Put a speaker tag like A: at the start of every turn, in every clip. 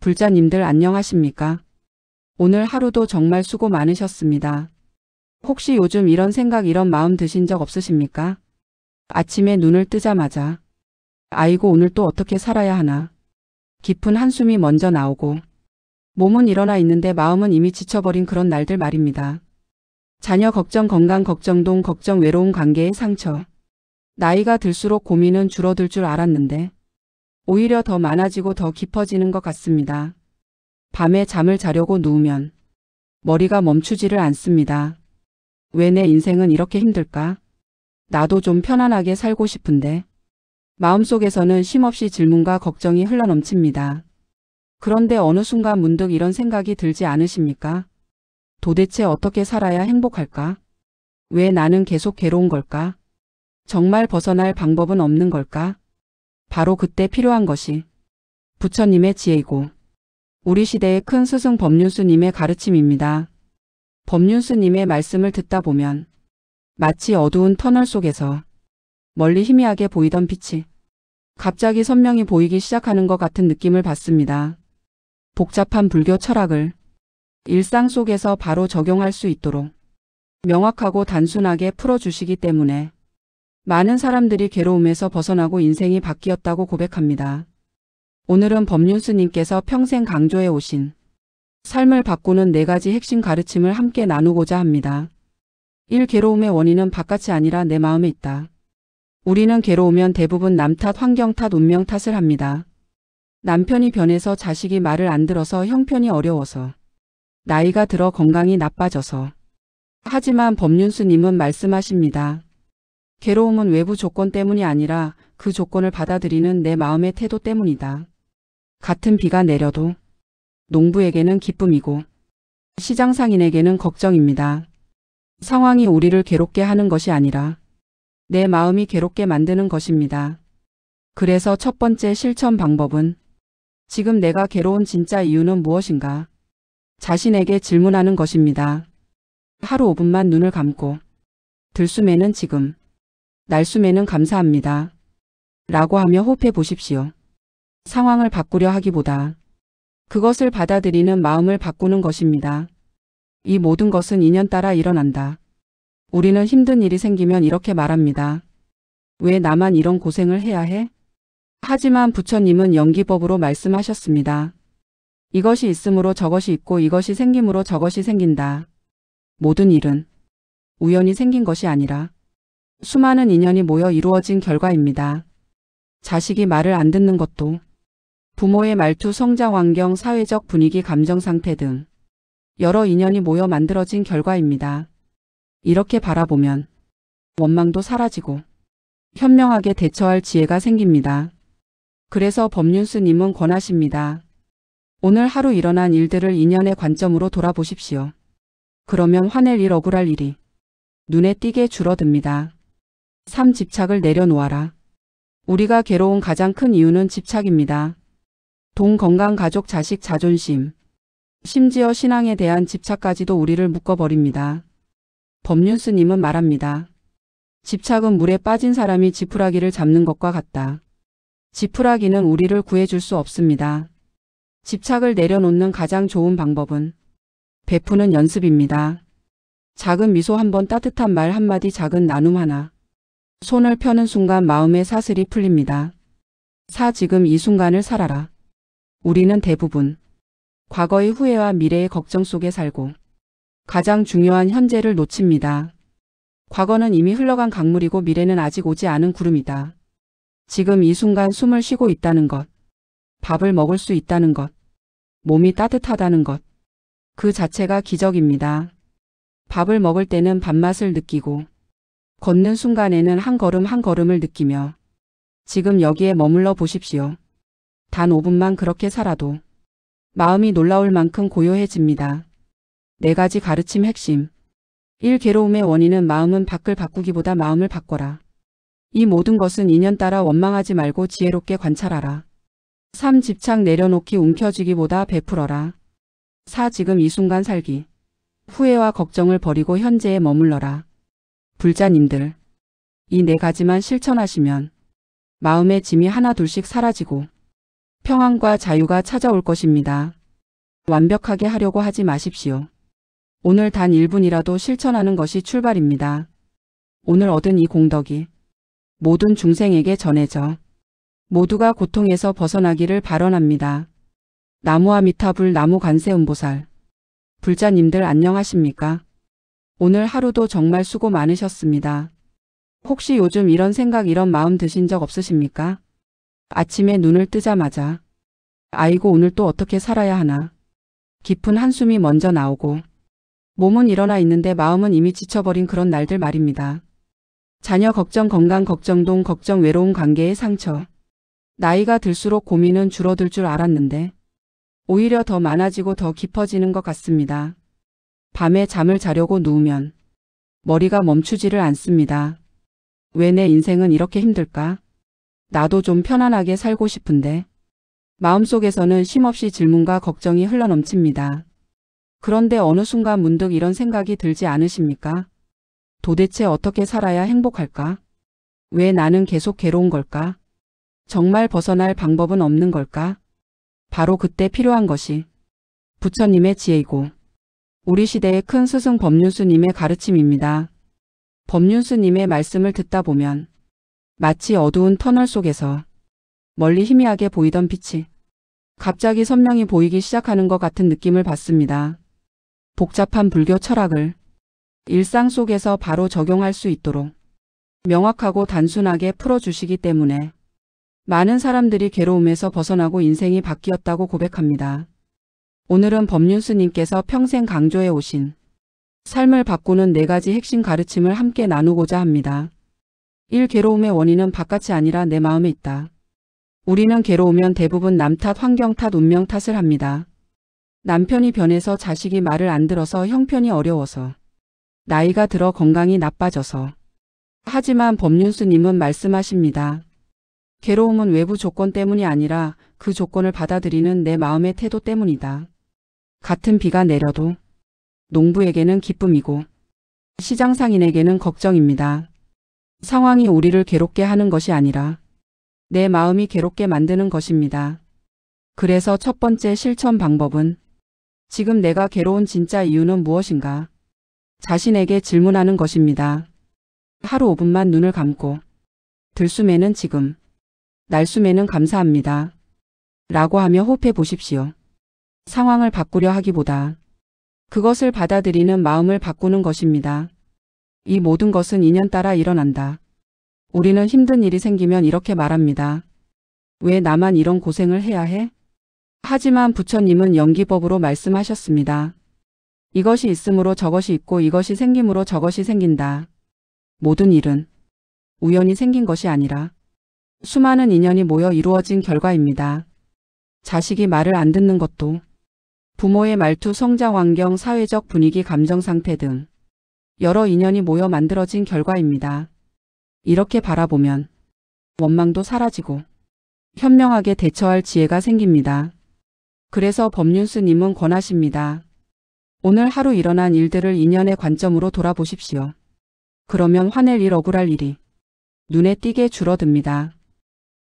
A: 불자님들 안녕하십니까? 오늘 하루도 정말 수고 많으셨습니다. 혹시 요즘 이런 생각 이런 마음 드신 적 없으십니까? 아침에 눈을 뜨자마자 아이고 오늘 또 어떻게 살아야 하나. 깊은 한숨이 먼저 나오고 몸은 일어나 있는데 마음은 이미 지쳐버린 그런 날들 말입니다. 자녀 걱정, 건강 걱정, 돈 걱정, 외로운 관계의 상처. 나이가 들수록 고민은 줄어들 줄 알았는데 오히려 더 많아지고 더 깊어지는 것 같습니다. 밤에 잠을 자려고 누우면 머리가 멈추지를 않습니다. 왜 내 인생은 이렇게 힘들까? 나도 좀 편안하게 살고 싶은데 마음속에서는 쉼없이 질문과 걱정이 흘러넘칩니다. 그런데 어느 순간 문득 이런 생각이 들지 않으십니까? 도대체 어떻게 살아야 행복할까? 왜 나는 계속 괴로운 걸까? 정말 벗어날 방법은 없는 걸까? 바로 그때 필요한 것이 부처님의 지혜이고 우리 시대의 큰 스승 법륜스님의 가르침입니다. 법륜스님의 말씀을 듣다 보면 마치 어두운 터널 속에서 멀리 희미하게 보이던 빛이 갑자기 선명히 보이기 시작하는 것 같은 느낌을 받습니다. 복잡한 불교 철학을 일상 속에서 바로 적용할 수 있도록 명확하고 단순하게 풀어주시기 때문에 많은 사람들이 괴로움에서 벗어나고 인생이 바뀌었다고 고백합니다. 오늘은 법륜스님께서 평생 강조해 오신 삶을 바꾸는 4가지 핵심 가르침을 함께 나누고자 합니다. 1. 괴로움의 원인은 바깥이 아니라 내 마음에 있다. 우리는 괴로우면 대부분 남 탓, 환경 탓, 운명 탓을 합니다. 남편이 변해서 자식이 말을 안 들어서 형편이 어려워서 나이가 들어 건강이 나빠져서. 하지만 법륜스님은 말씀하십니다. 괴로움은 외부 조건 때문이 아니라 그 조건을 받아들이는 내 마음의 태도 때문이다. 같은 비가 내려도 농부에게는 기쁨이고 시장상인에게는 걱정입니다. 상황이 우리를 괴롭게 하는 것이 아니라 내 마음이 괴롭게 만드는 것입니다. 그래서 첫 번째 실천 방법은 지금 내가 괴로운 진짜 이유는 무엇인가? 자신에게 질문하는 것입니다. 하루 5분만 눈을 감고 들숨에는 지금, 날숨에는 감사합니다. 라고 하며 호흡해 보십시오. 상황을 바꾸려 하기보다 그것을 받아들이는 마음을 바꾸는 것입니다. 이 모든 것은 인연 따라 일어난다. 우리는 힘든 일이 생기면 이렇게 말합니다. 왜 나만 이런 고생을 해야 해? 하지만 부처님은 연기법으로 말씀하셨습니다. 이것이 있음으로 저것이 있고 이것이 생김으로 저것이 생긴다. 모든 일은 우연히 생긴 것이 아니라 수많은 인연이 모여 이루어진 결과입니다. 자식이 말을 안 듣는 것도 부모의 말투, 성장 환경, 사회적 분위기, 감정 상태 등 여러 인연이 모여 만들어진 결과입니다. 이렇게 바라보면 원망도 사라지고 현명하게 대처할 지혜가 생깁니다. 그래서 법륜스님은 권하십니다. 오늘 하루 일어난 일들을 인연의 관점으로 돌아보십시오. 그러면 화낼 일, 억울할 일이 눈에 띄게 줄어듭니다. 3. 집착을 내려놓아라. 우리가 괴로운 가장 큰 이유는 집착입니다. 돈, 건강, 가족, 자식, 자존심, 심지어 신앙에 대한 집착까지도 우리를 묶어버립니다. 법륜스님은 말합니다. 집착은 물에 빠진 사람이 지푸라기를 잡는 것과 같다. 지푸라기는 우리를 구해줄 수 없습니다. 집착을 내려놓는 가장 좋은 방법은 베푸는 연습입니다. 작은 미소 한 번, 따뜻한 말 한마디, 작은 나눔 하나. 손을 펴는 순간 마음의 사슬이 풀립니다. 4. 지금 이 순간을 살아라. 우리는 대부분 과거의 후회와 미래의 걱정 속에 살고 가장 중요한 현재를 놓칩니다. 과거는 이미 흘러간 강물이고 미래는 아직 오지 않은 구름이다. 지금 이 순간 숨을 쉬고 있다는 것, 밥을 먹을 수 있다는 것, 몸이 따뜻하다는 것, 그 자체가 기적입니다. 밥을 먹을 때는 밥맛을 느끼고 걷는 순간에는 한 걸음 한 걸음을 느끼며 지금 여기에 머물러 보십시오. 단 5분만 그렇게 살아도 마음이 놀라울 만큼 고요해집니다. 4가지 가르침 핵심. 1. 괴로움의 원인은 마음은 밖을 바꾸기보다 마음을 바꿔라. 이 모든 것은 인연 따라 원망하지 말고 지혜롭게 관찰하라. 3. 집착 내려놓기, 움켜쥐기보다 베풀어라. 4. 지금 이 순간 살기. 후회와 걱정을 버리고 현재에 머물러라. 불자님들, 이 4가지만 실천하시면 마음의 짐이 하나 둘씩 사라지고 평안과 자유가 찾아올 것입니다. 완벽하게 하려고 하지 마십시오. 오늘 단 1분이라도 실천하는 것이 출발입니다. 오늘 얻은 이 공덕이 모든 중생에게 전해져 모두가 고통에서 벗어나기를 발언합니다. 나무아미타불 나무관세음보살 불자님들 안녕하십니까? 오늘 하루도 정말 수고 많으셨습니다. 혹시 요즘 이런 생각 이런 마음 드신 적 없으십니까? 아침에 눈을 뜨자마자 아이고 오늘 또 어떻게 살아야 하나. 깊은 한숨이 먼저 나오고 몸은 일어나 있는데 마음은 이미 지쳐버린 그런 날들 말입니다. 자녀 걱정, 건강 걱정, 돈 걱정, 외로운 관계의 상처. 나이가 들수록 고민은 줄어들 줄 알았는데 오히려 더 많아지고 더 깊어지는 것 같습니다. 밤에 잠을 자려고 누우면 머리가 멈추지를 않습니다. 왜 내 인생은 이렇게 힘들까? 나도 좀 편안하게 살고 싶은데 마음속에서는 쉼없이 질문과 걱정이 흘러넘칩니다. 그런데 어느 순간 문득 이런 생각이 들지 않으십니까? 도대체 어떻게 살아야 행복할까? 왜 나는 계속 괴로운 걸까? 정말 벗어날 방법은 없는 걸까? 바로 그때 필요한 것이 부처님의 지혜이고 우리 시대의 큰 스승 법륜스님의 가르침입니다. 법륜스님의 말씀을 듣다 보면 마치 어두운 터널 속에서 멀리 희미하게 보이던 빛이 갑자기 선명히 보이기 시작하는 것 같은 느낌을 받습니다. 복잡한 불교 철학을 일상 속에서 바로 적용할 수 있도록 명확하고 단순하게 풀어주시기 때문에 많은 사람들이 괴로움에서 벗어나고 인생이 바뀌었다고 고백합니다. 오늘은 법륜스님께서 평생 강조해 오신 삶을 바꾸는 4가지 핵심 가르침을 함께 나누고자 합니다. 1. 괴로움의 원인은 바깥이 아니라 내 마음에 있다. 우리는 괴로우면 대부분 남 탓, 환경 탓, 운명 탓을 합니다. 남편이 변해서 자식이 말을 안 들어서 형편이 어려워서 나이가 들어 건강이 나빠져서. 하지만 법륜스님은 말씀하십니다. 괴로움은 외부 조건 때문이 아니라 그 조건을 받아들이는 내 마음의 태도 때문이다. 같은 비가 내려도 농부에게는 기쁨이고 시장상인에게는 걱정입니다. 상황이 우리를 괴롭게 하는 것이 아니라 내 마음이 괴롭게 만드는 것입니다. 그래서 첫 번째 실천 방법은 지금 내가 괴로운 진짜 이유는 무엇인가? 자신에게 질문하는 것입니다. 하루 5분만 눈을 감고 들숨에는 지금, 날숨에는 감사합니다. 라고 하며 호흡해 보십시오. 상황을 바꾸려 하기보다 그것을 받아들이는 마음을 바꾸는 것입니다. 이 모든 것은 인연 따라 일어난다. 우리는 힘든 일이 생기면 이렇게 말합니다. 왜 나만 이런 고생을 해야 해? 하지만 부처님은 연기법으로 말씀하셨습니다. 이것이 있으므로 저것이 있고 이것이 생김으로 저것이 생긴다. 모든 일은 우연히 생긴 것이 아니라 수많은 인연이 모여 이루어진 결과입니다. 자식이 말을 안 듣는 것도 부모의 말투, 성장 환경, 사회적 분위기, 감정 상태 등 여러 인연이 모여 만들어진 결과입니다. 이렇게 바라보면 원망도 사라지고 현명하게 대처할 지혜가 생깁니다. 그래서 법륜스님은 권하십니다. 오늘 하루 일어난 일들을 인연의 관점으로 돌아보십시오. 그러면 화낼 일, 억울할 일이 눈에 띄게 줄어듭니다.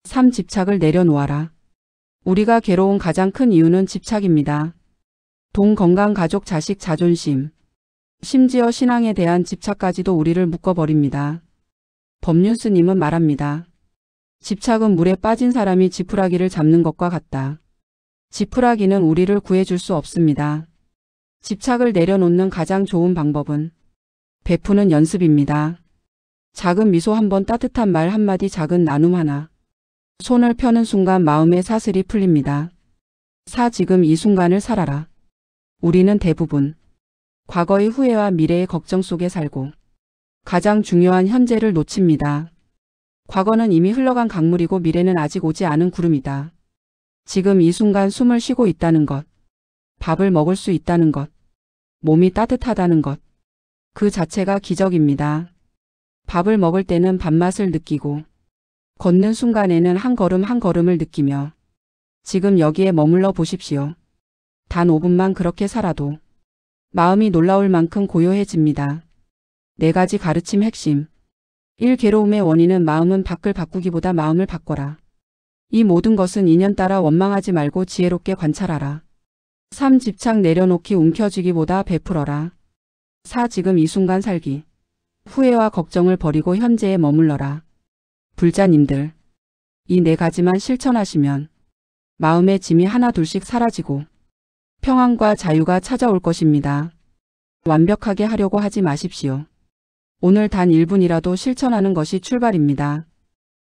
A: 3. 집착을 내려놓아라. 우리가 괴로운 가장 큰 이유는 집착입니다. 돈, 건강, 가족, 자식, 자존심, 심지어 신앙에 대한 집착까지도 우리를 묶어버립니다. 법륜스님은 말합니다. 집착은 물에 빠진 사람이 지푸라기를 잡는 것과 같다. 지푸라기는 우리를 구해줄 수 없습니다. 집착을 내려놓는 가장 좋은 방법은 베푸는 연습입니다. 작은 미소 한 번, 따뜻한 말 한마디, 작은 나눔 하나. 손을 펴는 순간 마음의 사슬이 풀립니다. 4. 지금 이 순간을 살아라. 우리는 대부분 과거의 후회와 미래의 걱정 속에 살고 가장 중요한 현재를 놓칩니다. 과거는 이미 흘러간 강물이고 미래는 아직 오지 않은 구름이다. 지금 이 순간 숨을 쉬고 있다는 것, 밥을 먹을 수 있다는 것, 몸이 따뜻하다는 것, 그 자체가 기적입니다. 밥을 먹을 때는 밥맛을 느끼고 걷는 순간에는 한 걸음 한 걸음을 느끼며 지금 여기에 머물러 보십시오. 단 5분만 그렇게 살아도 마음이 놀라울 만큼 고요해집니다. 4가지 가르침 핵심. 1. 괴로움의 원인은 마음은 밖을 바꾸기보다 마음을 바꿔라. 이 모든 것은 인연 따라 원망하지 말고 지혜롭게 관찰하라. 3. 집착 내려놓기 움켜쥐기보다 베풀어라. 4. 지금 이 순간 살기. 후회와 걱정을 버리고 현재에 머물러라. 불자님들, 이 4가지만 실천하시면 마음의 짐이 하나둘씩 사라지고 평안과 자유가 찾아올 것입니다. 완벽하게 하려고 하지 마십시오. 오늘 단 1분이라도 실천하는 것이 출발입니다.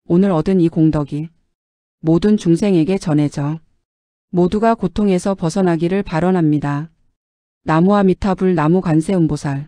A: 오늘 얻은 이 공덕이 모든 중생에게 전해져 모두가 고통에서 벗어나기를 발언합니다. 나무아미타불 나무관세음보살.